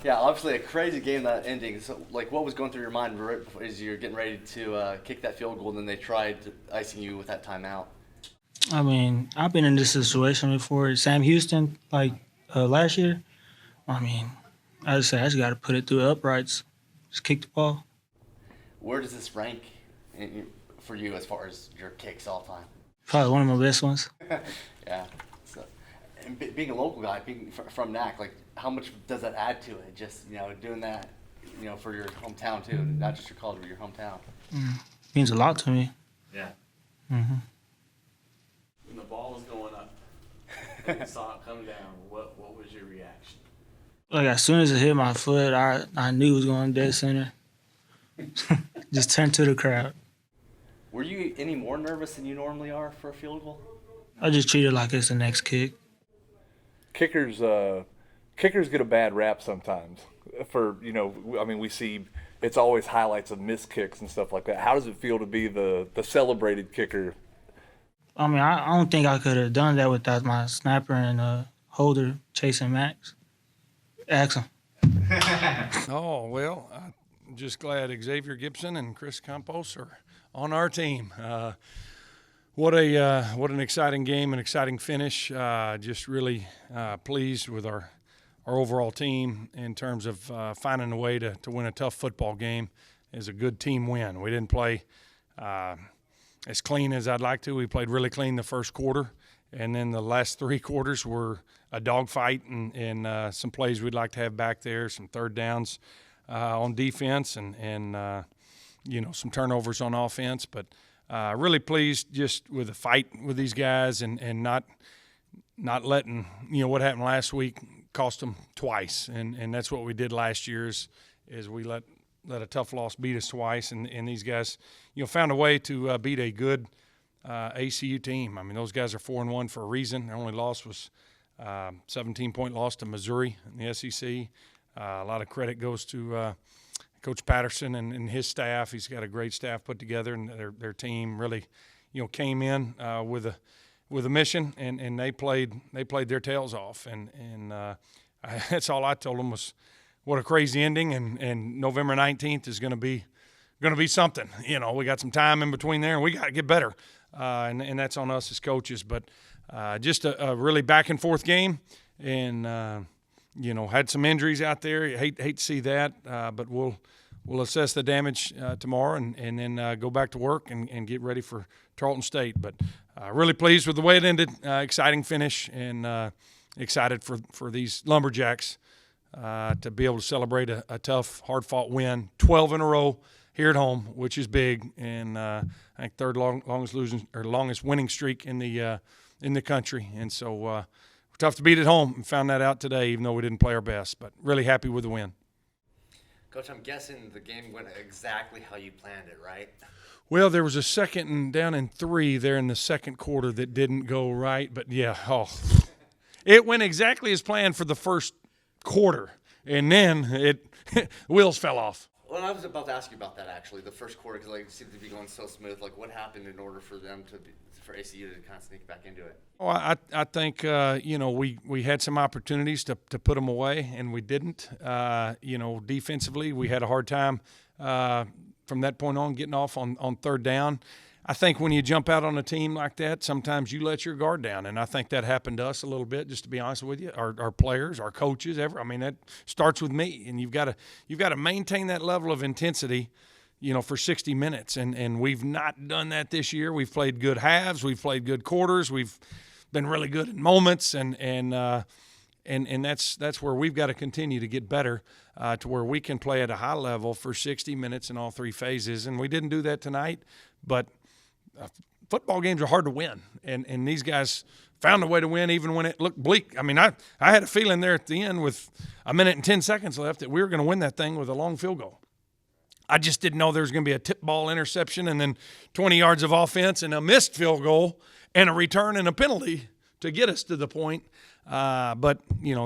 Yeah, obviously a crazy game that ending. So, like, what was going through your mind as you're getting ready to kick that field goal, and then they tried icing you with that timeout? I mean, I've been in this situation before. Sam Houston, last year. I mean, I just got to put it through the uprights. Just kick the ball. Where does this rank for you as far as your kicks all time? Probably one of my best ones. Yeah. So, and being a local guy, being from NAC, like, how much does that add to it? Just, doing that, for your hometown too, not just your college, but your hometown. Means a lot to me. Yeah. Hmm. When the ball was going up and you saw it come down, what was your reaction? Like, as soon as it hit my foot, I knew it was going dead center. Just turned to the crowd. Were you any more nervous than you normally are for a field goal? I just treat it like it's the next kick. Kickers get a bad rap sometimes. We see it's always highlights of missed kicks and stuff like that. How does it feel to be the celebrated kicker? I mean, I don't think I could have done that without my snapper and holder chasing Max. Ask him. Oh, well, I'm just glad Xavier Gibson and Chris Campos are on our team. What an exciting game, an exciting finish. Just really pleased with our overall team in terms of finding a way to win a tough football game. Is a good team win. We didn't play as clean as I'd like to. We played really clean the first quarter, and then the last three quarters were a dogfight and some plays we'd like to have back there, some third downs on defense and some turnovers on offense. But really pleased just with the fight with these guys and not letting what happened last week cost them twice. And that's what we did last year is we let a tough loss beat us twice, and these guys found a way to beat a good ACU team. I mean, those guys are 4-1 for a reason. Their only loss was 17-point loss to Missouri in the SEC. A lot of credit goes to Coach Patterson and his staff. He's got a great staff put together, and their team really, came in with a mission, and they played their tails off. And that's all I told them was, what a crazy ending. And November 19th is going to be something. We got some time in between there, and we got to get better. And that's on us as coaches. But just a really back and forth game, and had some injuries out there. Hate to see that, but we'll assess the damage tomorrow and then go back to work and get ready for Tarleton State. But really pleased with the way it ended. Exciting finish, and excited for these Lumberjacks to be able to celebrate a tough, hard-fought win, 12 in a row here at home, which is big, and I think third longest winning streak in the country. And so tough to beat at home, and found that out today, even though we didn't play our best. But really happy with the win. Coach, I'm guessing the game went exactly how you planned it, right? Well, there was a second and down and 3 there in the second quarter that didn't go right. But, it went exactly as planned for the first quarter, and then wheels fell off. Well, I was about to ask you about that, actually, the first quarter, because it seemed to be going so smooth. Like, what happened in order for them for ACU to kind of sneak back into it? Well, I think we had some opportunities to put them away, and we didn't. Defensively, we had a hard time from that point on getting off on third down. I think when you jump out on a team like that, sometimes you let your guard down, and I think that happened to us a little bit. Just to be honest with you, our players, our coaches, that starts with me, and you've got to maintain that level of intensity, for 60 minutes, and we've not done that this year. We've played good halves, we've played good quarters, we've been really good in moments, and that's where we've got to continue to get better to where we can play at a high level for 60 minutes in all three phases. And we didn't do that tonight, but football games are hard to win, and these guys found a way to win even when it looked bleak. I mean, I had a feeling there at the end with a minute and 10 seconds left that we were going to win that thing with a long field goal. I just didn't know there was going to be a tip ball interception and then 20 yards of offense and a missed field goal and a return and a penalty to get us to the point. But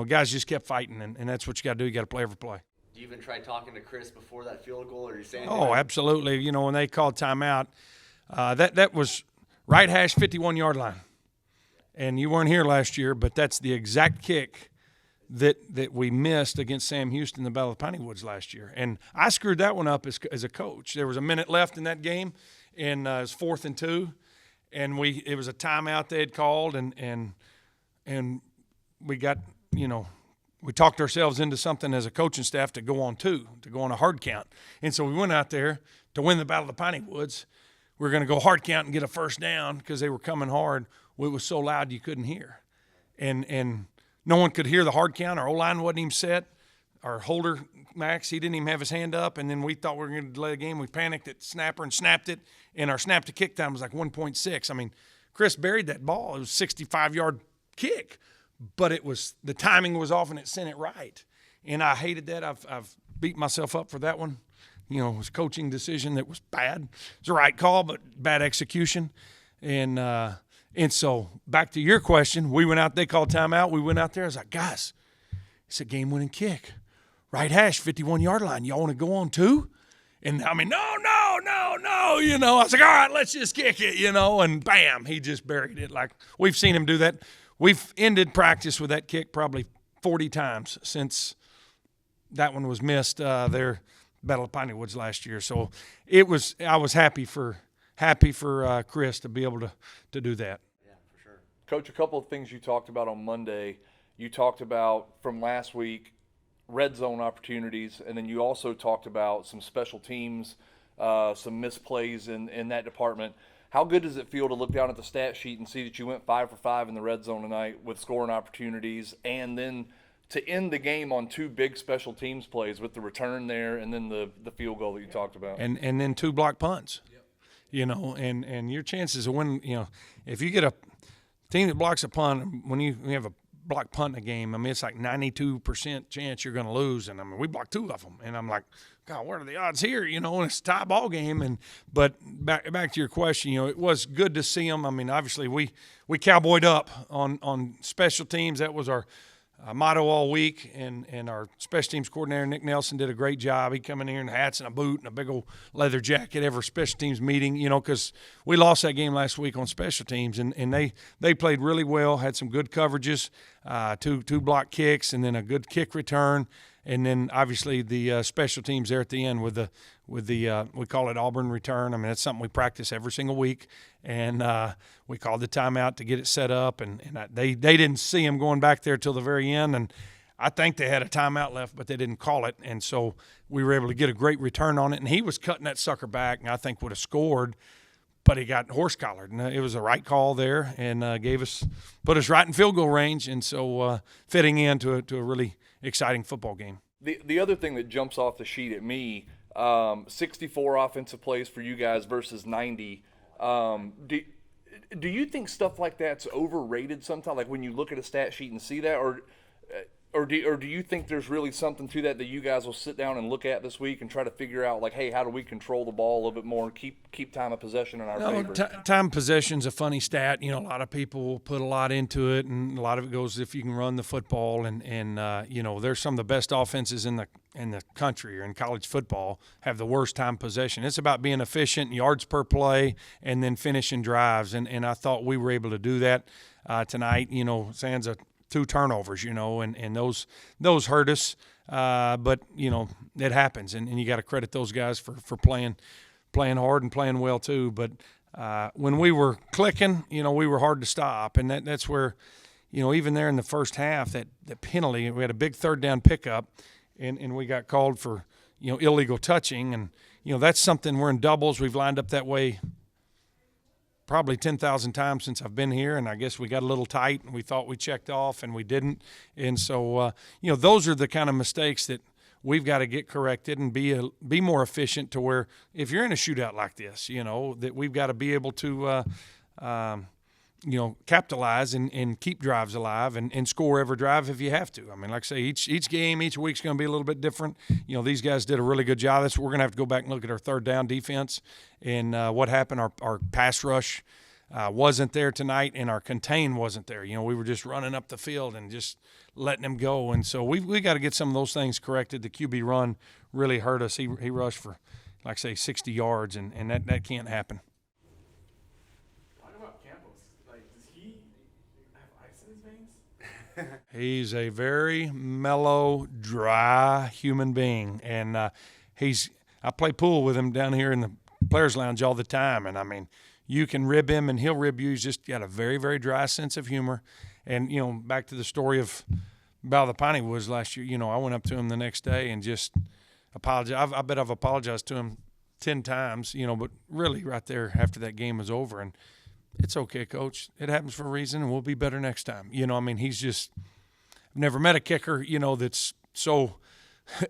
guys just kept fighting, and that's what you got to do. You got to play every play. Do you even try talking to Chris before that field goal, or you saying? Oh, absolutely. When they called timeout, that was right hash 51-yard line. And you weren't here last year, but that's the exact kick that we missed against Sam Houston in the Battle of Piney Woods last year. And I screwed that one up as a coach. There was a minute left in that game, and it was 4th and 2, and it was a timeout they had called, and we got, we talked ourselves into something as a coaching staff to go on a hard count. And so we went out there to win the Battle of the Piney Woods. We were going to go hard count and get a first down because they were coming hard. It was so loud you couldn't hear. And no one could hear the hard count. Our O-line wasn't even set. Our holder, Max, he didn't even have his hand up. And then we thought we were going to delay the game. We panicked at snapper and snapped it. And our snap to kick time was like 1.6. I mean, Chris buried that ball. It was a 65-yard kick. But the timing was off and it sent it right. And I hated that. I've beat myself up for that one. It was a coaching decision that was bad. It was the right call, but bad execution. And so back to your question, we went out, they called timeout. We went out there. I was like, guys, it's a game-winning kick. Right hash, 51-yard line. Y'all want to go on 2? And I mean, no. I was like, all right, let's just kick it, and bam, he just buried it. Like, we've seen him do that. We've ended practice with that kick probably 40 times since that one was missed there, Battle of Piney Woods last year. So I was happy for Chris to be able to do that. Yeah, for sure. Coach, a couple of things you talked about on Monday. You talked about from last week red zone opportunities, and then you also talked about some special teams, some misplays in that department. How good does it feel to look down at the stat sheet and see that you went 5 for 5 in the red zone tonight with scoring opportunities, and then to end the game on 2 big special teams plays with the return there and then the field goal that you talked about? And then 2 block punts. And your chances of winning, if you get a team that blocks a punt, when you have a block punt in a game, I mean, it's like 92% chance you're going to lose. And, I mean, we blocked 2 of them. And I'm like, God, what are the odds here? And it's a tie ball game. But back to your question, it was good to see them. I mean, obviously we cowboyed up on special teams. That was our motto all week, and our special teams coordinator, Nick Nelson, did a great job. He come in here in hats and a boot and a big old leather jacket every special teams meeting, because we lost that game last week on special teams, and they played really well, had some good coverages, 2 block kicks, and then a good kick return. And then obviously the special teams there at the end with the we call it Auburn return. I mean, it's something we practice every single week, and we called the timeout to get it set up. And they didn't see him going back there till the very end, and I think they had a timeout left, but they didn't call it, and so we were able to get a great return on it. And he was cutting that sucker back, and I think would have scored, but he got horse collared, and it was the right call there, and put us right in field goal range, and so fitting into a really exciting football game. The other thing that jumps off the sheet at me, 64 offensive plays for you guys versus 90. Do you think stuff like that's overrated sometimes? Like when you look at a stat sheet and see that, or do you think there's really something to that you guys will sit down and look at this week and try to figure out, like, hey, how do we control the ball a little bit more and keep time of possession in our favor? Time possession's a funny stat. A lot of people will put a lot into it, and a lot of it goes if you can run the football. And there's some of the best offenses in the country or in college football have the worst time possession. It's about being efficient, yards per play, and then finishing drives. And I thought we were able to do that tonight. Sans 2 turnovers, and those hurt us. But, it happens, and you got to credit those guys for playing hard and playing well too. But when we were clicking, we were hard to stop, and that's where, even there in the first half, that penalty, we had a big 3rd down pickup, and we got called for, illegal touching, and, that's something we're in doubles. We've lined up that way probably 10,000 times since I've been here, and I guess we got a little tight, and we thought we checked off, and we didn't. And so, those are the kind of mistakes that we've got to get corrected and be more efficient to where if you're in a shootout like this, that we've got to be able to, capitalize and keep drives alive and score every drive if you have to. I mean, like I say, each game, each week's going to be a little bit different. These guys did a really good job. That's what we're going to have to go back and look at our 3rd down defense and what happened. Our pass rush wasn't there tonight, and our contain wasn't there. We were just running up the field and just letting them go. And so we got to get some of those things corrected. The QB run really hurt us. He rushed for, like I say, 60 yards, and that can't happen. Talk about Campos. Like, does he have ice in his veins? He's a very mellow, dry human being, and I play pool with him down here in the Players Lounge all the time, and I mean, you can rib him and he'll rib you. He's just got a very, very dry sense of humor. And, you know, back to the story of about the Piney Woods last year, you know, I went up to him the next day and just apologized. I bet I've apologized to him 10 times, you know, but really right there after that game was over. And it's okay, Coach. It happens for a reason, and we'll be better next time. You know, I mean, he's just – I've never met a kicker, you know, that's so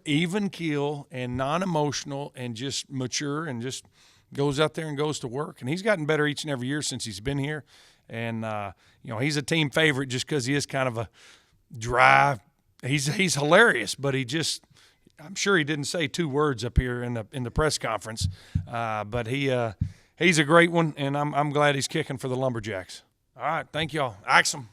even keel and non-emotional and just mature and just goes out there and goes to work. And he's gotten better each and every year since he's been here. And, you know, he's a team favorite just because he is kind of a dry – he's hilarious, but he just – I'm sure he didn't say 2 words up here in the press conference, but he's a great one, and I'm glad he's kicking for the Lumberjacks. All right, thank y'all. Axe 'em.